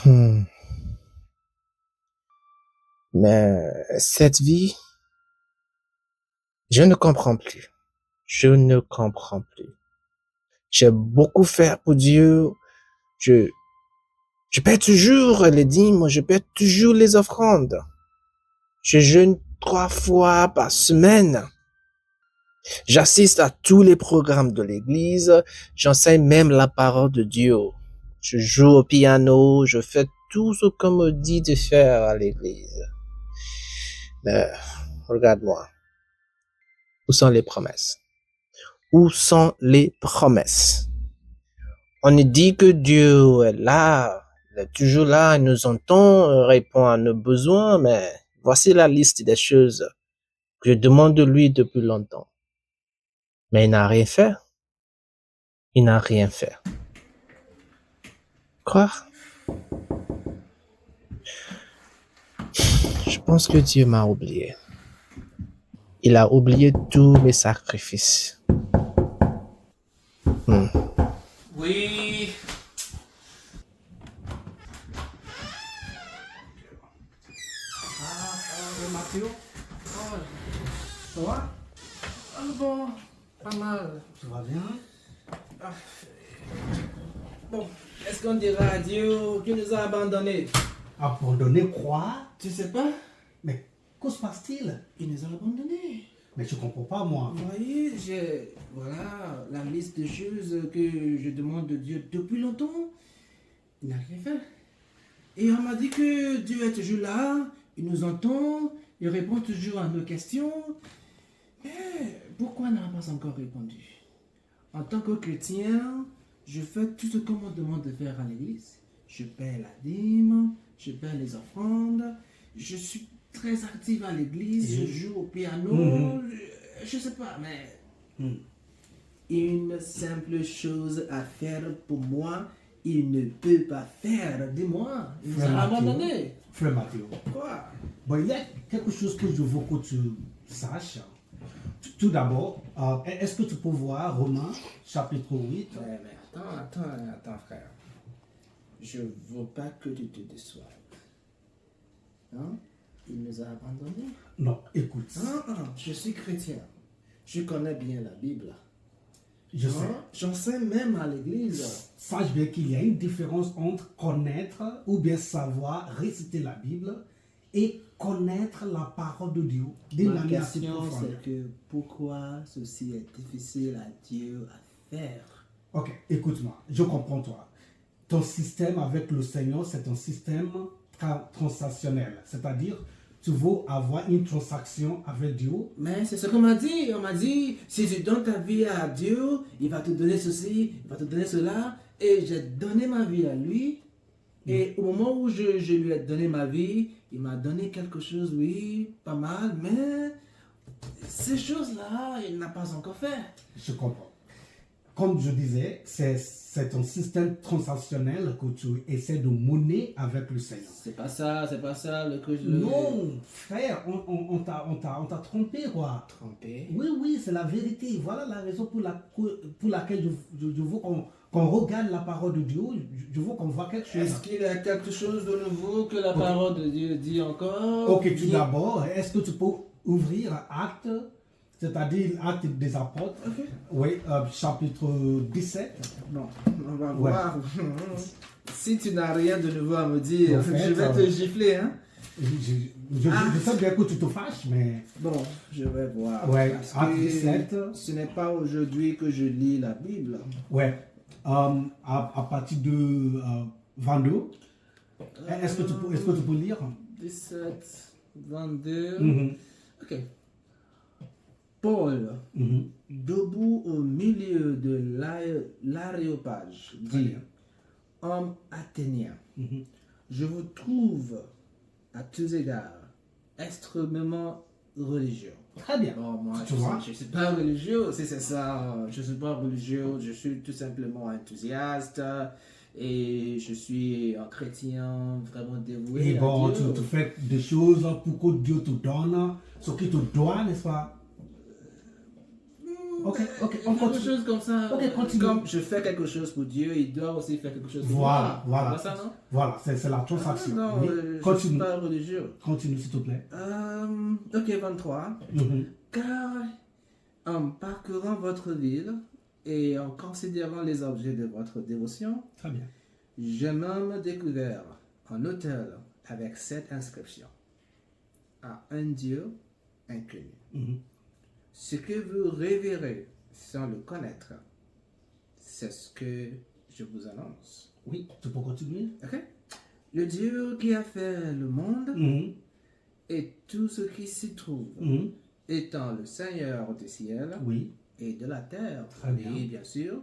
Hmm. Mais cette vie, je ne comprends plus. Je ne comprends plus. J'ai beaucoup fait pour Dieu. Je, je paie toujours les dîmes, je paie toujours les offrandes. Je jeûne 3 fois par semaine. J'assiste à tous les programmes de l'église. J'enseigne même la parole de Dieu. Je joue au piano. Je fais tout ce qu'on me dit de faire à l'église. Mais regarde-moi. Où sont les promesses? Où sont les promesses? On nous dit que Dieu est là, il est toujours là, il nous entend, répond à nos besoins, mais voici la liste des choses que je demande de lui depuis longtemps. Mais il n'a rien fait. Il n'a rien fait. Quoi? Je pense que Dieu m'a oublié. Il a oublié tous mes sacrifices. Oui. Mathéo. Ça va? Ah bon, pas mal. Tu vas bien? Bon, est-ce qu'on dira à Dieu qu'il nous a abandonnés? Abandonné quoi? Tu sais pas? Mais que se passe-t-il? Il nous a abandonnés. Mais je comprends pas, moi. Vous voyez, j'ai voilà la liste de choses que je demande de Dieu depuis longtemps. Il n'a rien fait. Et on m'a dit que Dieu est toujours là, il nous entend, il répond toujours à nos questions. Mais pourquoi il n'a pas encore répondu? En tant que chrétien, je fais tout ce qu'on me demande de faire à l'église. Je paie la dîme, je paie les offrandes, je suis très active à l'église, je joue au piano, je sais pas, mais une simple chose à faire pour moi, il ne peut pas faire. Dis-moi, il nous a abandonnés. Frère Mathéo. Quoi? Bon, il y a quelque chose que je veux que tu saches. Tout d'abord, est-ce que tu peux voir Romains chapitre 8? Mais attends, frère. Je veux pas que tu te déçoives. Hein? Il nous a abandonnés. Non, écoute. Je suis chrétien. Je connais bien la Bible. Je sais. J'enseigne même à l'église. Sache bien qu'il y a une différence entre connaître ou bien savoir réciter la Bible et connaître la parole de Dieu d'une Ma manière assez question, profonde. c'est que pourquoi ceci est difficile à Dieu à faire? Ok, écoute-moi, je comprends toi. Ton système avec le Seigneur, c'est un système transactionnel. C'est-à-dire, tu veux avoir une transaction avec Dieu. Mais c'est ce qu'on m'a dit. On m'a dit, si tu donnes ta vie à Dieu, il va te donner ceci, il va te donner cela. Et j'ai donné ma vie à lui. Et au moment où je lui ai donné ma vie, il m'a donné quelque chose, oui, pas mal. Mais ces choses-là, il n'a pas encore fait. Je comprends. Comme je disais, c'est un système transactionnel que tu essaies de monnaie avec le Seigneur. C'est pas ça le que je... Non, frère, on t'a trompé, quoi. Trompé? Oui, c'est la vérité. Voilà la raison pour laquelle je veux qu'on regarde la parole de Dieu. Je veux qu'on voit quelque chose. Est-ce qu'il y a quelque chose de nouveau que la parole de Dieu dit encore? Ok, tout d'abord, est-ce que tu peux ouvrir Actes, c'est-à-dire Actes des Apôtres, oui, chapitre 17. Non, on va voir. Si tu n'as rien de nouveau à me dire, En fait, je vais te gifler, hein? Je sais bien que tu te fâches, mais... Bon, je vais voir. Ouais, Parce Acte que 17. ce n'est pas aujourd'hui que je lis la Bible. Ouais, à partir de 22. Est-ce que tu peux lire? 17, 22. Mhm. Ok. Paul, debout au milieu de l'aréopage, dit: Homme athénien, je vous trouve à tous égards extrêmement religieux. Très bien. Bon, moi, Tu vois? je ne suis pas religieux, c'est ça. Je ne suis pas religieux, je suis tout simplement enthousiaste et je suis un chrétien vraiment dévoué. Et bon, à Dieu. tu fais des choses pour que Dieu te donne ce qu'il te doit, n'est-ce pas? Ok, on Quelque continue. chose comme ça. Ok, continue. Comme je fais quelque chose pour Dieu, il doit aussi faire quelque chose pour Voilà, moi. voilà. C'est ça, non? Voilà, c'est la transaction. Ah, non, Oui. je ne suis Continue. pas religieux. Continue, s'il te plaît. Ok, 23. Mhm. Car en parcourant votre ville et en considérant les objets de votre dévotion, Très bien. j'ai même découvert un autel avec cette inscription: à un Dieu inconnu. Mhm. Ce que vous révérez sans le connaître, c'est ce que je vous annonce. Oui, tu peux continuer. Ok? Le Dieu qui a fait le monde Mhm. et tout ce qui s'y trouve, Mhm. étant le Seigneur du ciel Oui, et de la terre, Très bien. et bien sûr,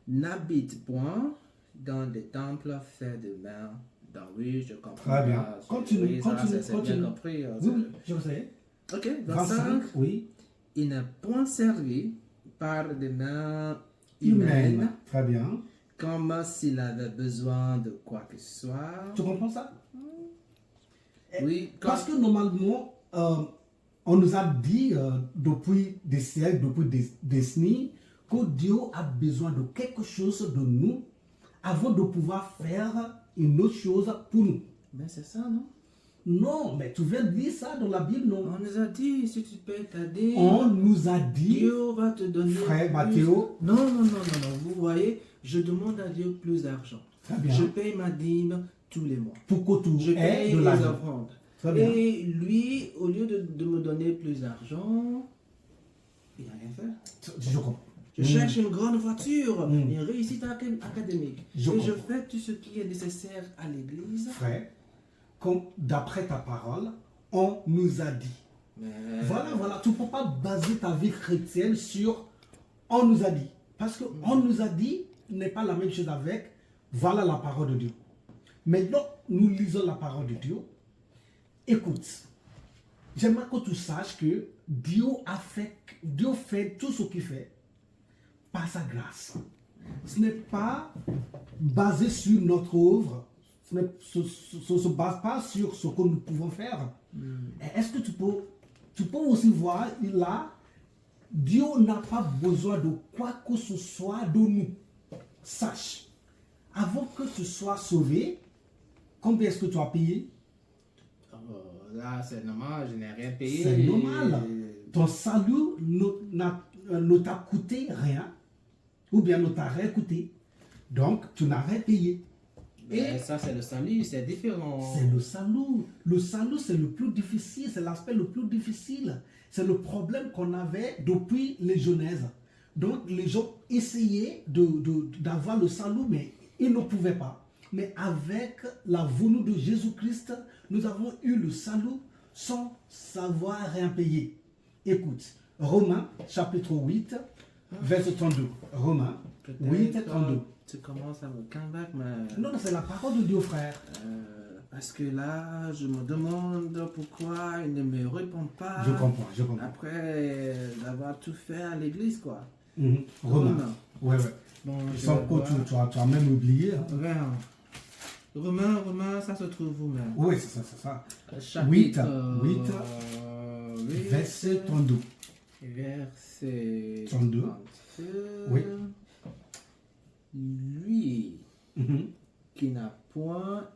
n'habite point dans des temples faits de mains. Donc oui, je comprends. Très bien. Ah, Continue, oui, ça, continue, c'est bien continue. compris. oui, oui, je sais. Ok, 25, 25. oui. Il n'est point servi par des mains Humaine. humaines, Très bien. comme s'il avait besoin de quoi que ce soit. Tu comprends ça? Oui, comme... Parce que normalement, on nous a dit depuis des siècles, depuis des décennies, que Dieu a besoin de quelque chose de nous avant de pouvoir faire une autre chose pour nous. Mais c'est ça, non? Non, mais tu viens de dire ça dans la Bible, non? On nous a dit, si tu payes ta dîme, On nous a dit, Dieu va te donner frère plus. Mathéo. Non, non, non, non, non. Vous voyez, je demande à Dieu plus d'argent. Très bien. Je paye ma dîme tous les mois. pour que tu Je aies paye de les l'argent. offrandes. Très bien. Et lui, au lieu de me donner plus d'argent, il n'a rien fait. Je comprends. Je cherche une grande voiture, Mm. une réussite académique. Je et je comprends. fais tout ce qui est nécessaire à l'église. Frère, comme d'après ta parole, on nous a dit. Mais... Voilà, tu ne peux pas baser ta vie chrétienne sur on nous a dit. Parce que on nous a dit n'est pas la même chose avec voilà la parole de Dieu. Maintenant, nous lisons la parole de Dieu. Écoute, j'aimerais que tu saches que Dieu fait tout ce qu'il fait par sa grâce. Ce n'est pas basé sur notre œuvre. Ce ne se base pas sur ce que nous pouvons faire. Est-ce que tu peux aussi voir là, Dieu n'a pas besoin de quoi que ce soit de nous. Sache, avant que tu sois sauvé, combien est-ce que tu as payé? Là, c'est normal, je n'ai rien payé. C'est normal. Ton salut ne t'a coûté rien, ou bien ne t'a rien coûté. Donc, tu n'as rien payé. Mais ça, c'est le salut, c'est différent. C'est le salut. Le salut, c'est le plus difficile, c'est l'aspect le plus difficile. C'est le problème qu'on avait depuis les Genèses. Donc, les gens essayaient d'avoir le salut, mais ils ne pouvaient pas. Mais avec la venue de Jésus-Christ, nous avons eu le salut sans savoir rien payer. Écoute, Romains, chapitre 8, verset 32. Romains, 8, 32. Tu commences à me comeback, mais... Non, c'est la parole de Dieu, frère. Parce que là, je me demande pourquoi il ne me répond pas. Je comprends. Après d'avoir tout fait à l'église, quoi. Romains. Ouais. Bon, Je je sens vais que voir. tu as même oublié. Hein. Romains, ça se trouve vous-même. Oui, c'est ça. Chapitre 8, 8, verset 32. Verset 32. 32. Oui. Lui Mhm, qui n'a point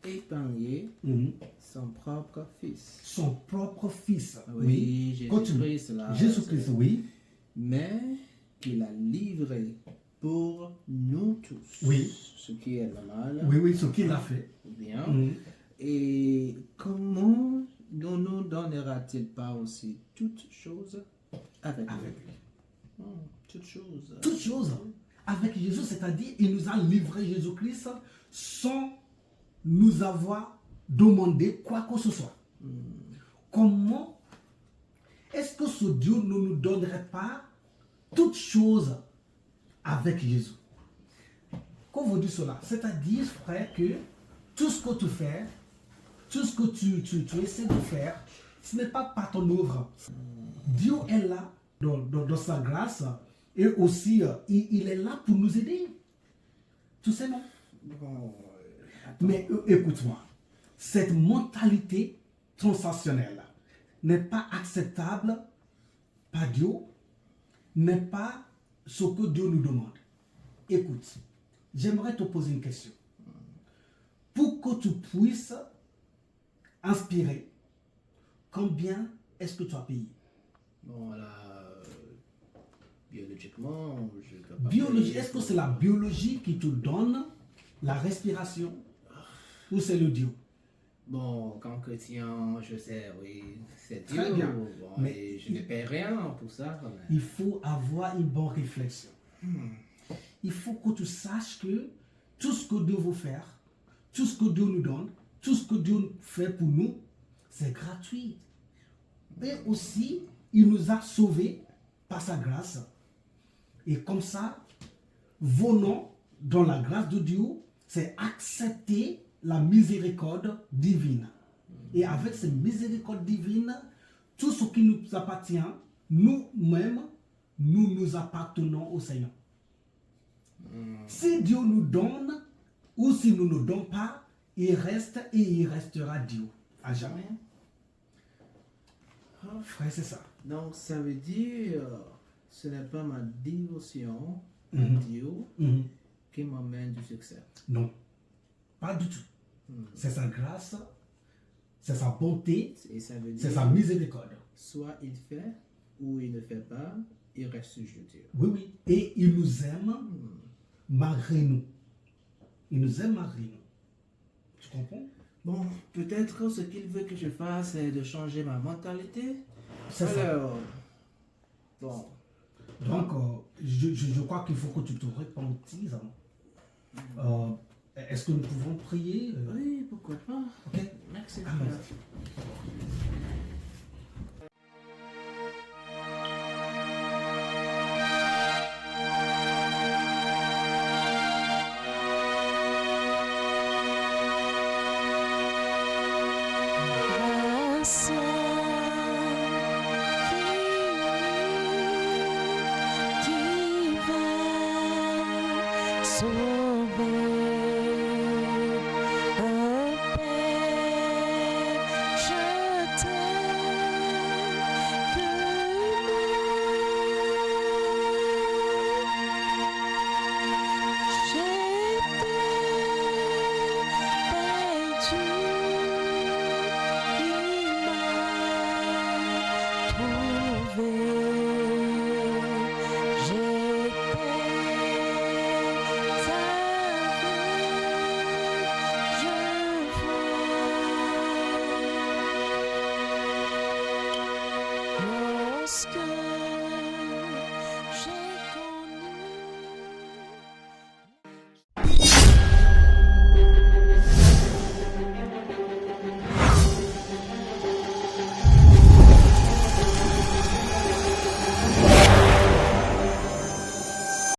épargné mhm. son propre fils. Son propre fils. Oui, Continue. Jésus-Christ là. Jésus-Christ, c'est- oui. Mais qu'il a livré pour nous tous. Oui. Ce qui est normal. Oui, ce qu'il a fait. Bien. Mhm. Et comment ne nous donnera-t-il pas aussi toutes choses avec Avec lui? lui. Toutes choses. Toutes choses. Avec Jésus, c'est-à-dire, il nous a livré Jésus-Christ sans nous avoir demandé quoi que ce soit. Comment est-ce que ce Dieu ne nous donnerait pas toutes choses avec Jésus? Qu'on vous dit cela? C'est-à-dire, frère, que tout ce que tu fais, tout ce que tu essaies de faire, ce n'est pas par ton œuvre. Dieu est là dans sa grâce et aussi il est là pour nous aider. Tu sais, non? Bon, Mais écoute-moi, cette mentalité transactionnelle n'est pas acceptable par Dieu, n'est pas ce que Dieu nous demande. Écoute, j'aimerais te poser une question. Pour que tu puisses inspirer, combien est-ce que tu as payé? Bon, là, biologiquement, je ne peux pas Biologie, payer est-ce que pour- c'est la biologie qui te donne la respiration ou c'est le Dieu? Bon, comme chrétien, je sais, oui, c'est Dieu. Très bien. Bon, Mais et je ne paie rien pour ça. Quand même. il faut avoir une bonne réflexion. Il faut que tu saches que tout ce que Dieu veut faire, tout ce que Dieu nous donne, tout ce que Dieu fait pour nous, c'est gratuit. Et aussi, il nous a sauvés par sa grâce. Et comme ça, venons dans la grâce de Dieu, c'est accepter la miséricorde divine. Et avec cette miséricorde divine, tout ce qui nous appartient, nous-mêmes, nous nous appartenons au Seigneur. Si Dieu nous donne, ou s'il ne nous donne pas, il reste et il restera Dieu à jamais. Frère, c'est ça. Donc, ça veut dire, ce n'est pas ma dévotion à Mhm. Dieu Mhm. qui m'amène du succès. Non, pas du tout. C'est sa grâce, c'est sa bonté, Et ça veut c'est dire, sa miséricorde. soit il fait ou il ne fait pas, il reste sur Dieu. Oui, oui. Et il nous aime malgré nous. Il nous aime malgré nous. Tu comprends? Bon, peut-être ce qu'il veut que je fasse, c'est de changer ma mentalité. C'est ça. Alors, bon, Donc, je crois qu'il faut que tu te repentisses. Est-ce que nous pouvons prier? oui, pourquoi pas. Ok. Merci. Amen. frère. Grâce qui va sauver un Père, je t'aime que Lorsque